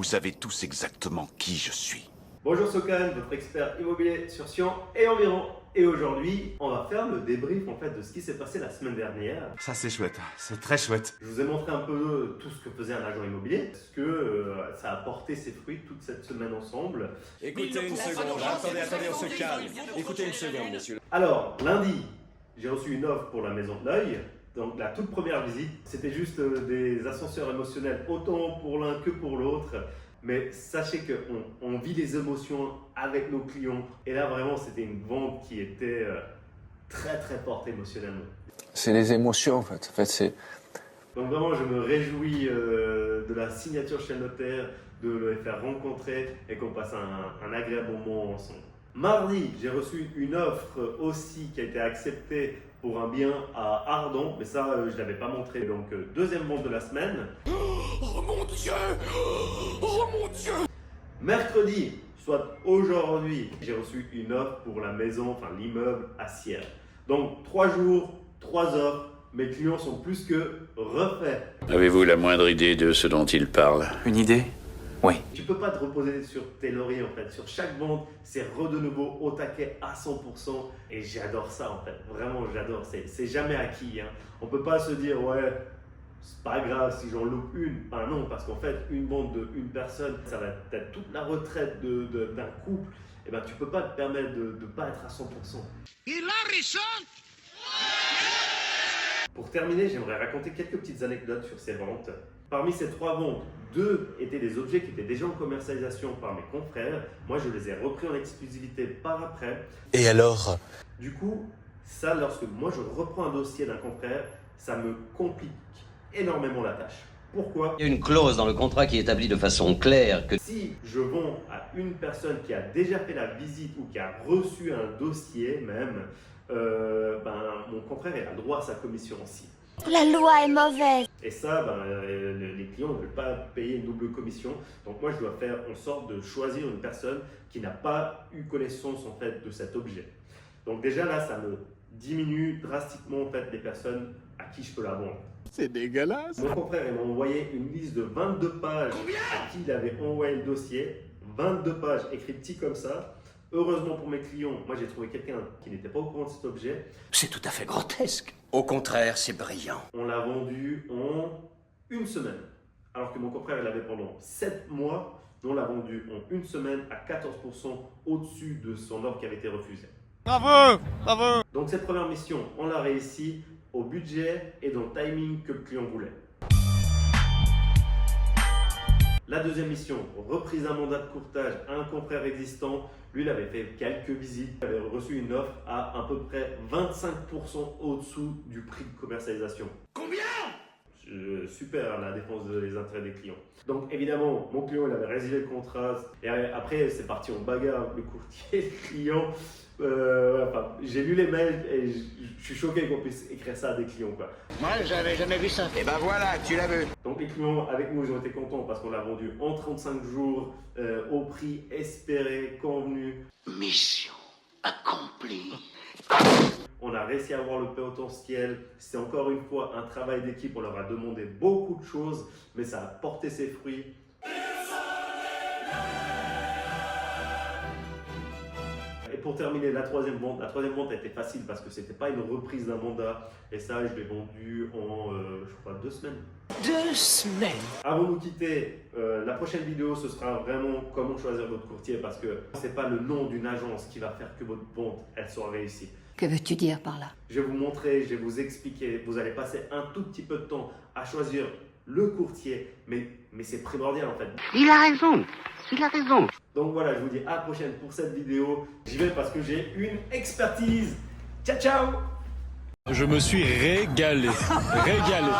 Vous savez tous exactement qui je suis. Bonjour Sokan, votre expert immobilier sur Sion et environ. Et aujourd'hui, on va faire le débrief en fait de ce qui s'est passé la semaine dernière. Ça c'est chouette, c'est très chouette. Je vous ai montré un peu tout ce que faisait un agent immobilier, parce que ça a porté ses fruits toute cette semaine ensemble. Écoutez une seconde, attendez, on se calme. Écoutez une seconde, messieurs. Alors, lundi, j'ai reçu une offre pour la Maison de l'Œil. Donc la toute première visite, c'était juste des ascenseurs émotionnels, autant pour l'un que pour l'autre. Mais sachez qu'on vit des émotions avec nos clients. Et là, vraiment, c'était une vente qui était très, très forte émotionnellement. C'est les émotions, en fait. Donc vraiment, je me réjouis de la signature chez le notaire, de les faire rencontrer et qu'on passe un agréable moment ensemble. Mardi, j'ai reçu une offre aussi qui a été acceptée pour un bien à Ardon, mais ça, je ne l'avais pas montré. Donc, deuxième vente de la semaine. Oh mon Dieu! Oh mon Dieu! Mercredi, soit aujourd'hui, j'ai reçu une offre pour la maison, enfin l'immeuble à Sierre. Donc, 3 jours, 3 offres. Mes clients sont plus que refaits. Avez-vous la moindre idée de ce dont il parle? Une idée? Oui. Tu peux pas te reposer sur tes lauriers en fait. Sur chaque vente, c'est de nouveau au taquet à 100%. Et j'adore ça en fait. Vraiment, j'adore. C'est jamais acquis. Hein. On peut pas se dire, ouais, c'est pas grave si j'en loupe une. Ben non, parce qu'en fait, une vente de une personne, ça va être toute la retraite d'un couple. Et ben, tu peux pas te permettre de ne pas être à 100%. Il a raison! Pour terminer, j'aimerais raconter quelques petites anecdotes sur ces ventes. Parmi ces 3 ventes, 2 étaient des objets qui étaient déjà en commercialisation par mes confrères. Moi, je les ai repris en exclusivité par après. Et alors? Du coup, ça, lorsque moi je reprends un dossier d'un confrère, ça me complique énormément la tâche. Pourquoi? Il y a une clause dans le contrat qui établit de façon claire que Si je vends à une personne qui a déjà fait la visite ou qui a reçu un dossier même, mon confrère il a droit à sa commission aussi. La loi est mauvaise. Et ça, les clients ne veulent pas payer une double commission. Donc moi, je dois faire en sorte de choisir une personne qui n'a pas eu connaissance en fait de cet objet. Donc déjà là, ça me diminue drastiquement en fait les personnes à qui je peux la vendre. C'est dégueulasse! Mon confrère il m'a envoyé une liste de 22 pages à qui il avait envoyé le dossier. 22 pages écrites petit comme ça. Heureusement pour mes clients, moi j'ai trouvé quelqu'un qui n'était pas au courant de cet objet. C'est tout à fait grotesque. Au contraire, c'est brillant. On l'a vendu en 1 semaine. Alors que mon confrère il l'avait pendant 7 mois. Nous on l'a vendu en 1 semaine à 14% au-dessus de son offre qui avait été refusée. Bravo! Bravo! Donc cette première mission, on l'a réussi au budget et dans le timing que le client voulait. La deuxième mission, reprise d'un mandat de courtage à un confrère existant. Lui, il avait fait quelques visites, il avait reçu une offre à peu près 25% au-dessous du prix de commercialisation. Combien? Super la défense des intérêts des clients. Donc évidemment, mon client il avait résilié le contrat et après c'est parti en bagarre avec le courtier, le client. J'ai lu les mails et je suis choqué qu'on puisse écrire ça à des clients quoi. Moi, j'avais jamais vu ça. Et ben voilà, tu l'as vu. Donc les clients avec nous ils ont été contents parce qu'on l'a vendu en 35 jours au prix espéré, convenu. Mission accomplie. On a réussi à avoir le potentiel. C'est encore une fois un travail d'équipe. On leur a demandé beaucoup de choses, mais ça a porté ses fruits. Et pour terminer, la troisième vente a été facile parce que c'était pas une reprise d'un mandat. Et ça, je l'ai vendu en, je crois, 2 semaines. 2 semaines? Avant de nous quitter, la prochaine vidéo, ce sera vraiment comment choisir votre courtier parce que c'est pas le nom d'une agence qui va faire que votre vente, elle soit réussie. Que veux-tu dire par là? Je vais vous montrer, je vais vous expliquer. Vous allez passer un tout petit peu de temps à choisir le courtier, mais c'est primordial en fait. Il a raison, il a raison. Donc voilà, je vous dis à la prochaine pour cette vidéo. J'y vais parce que j'ai une expertise. Ciao, ciao! Je me suis régalé. Régalé.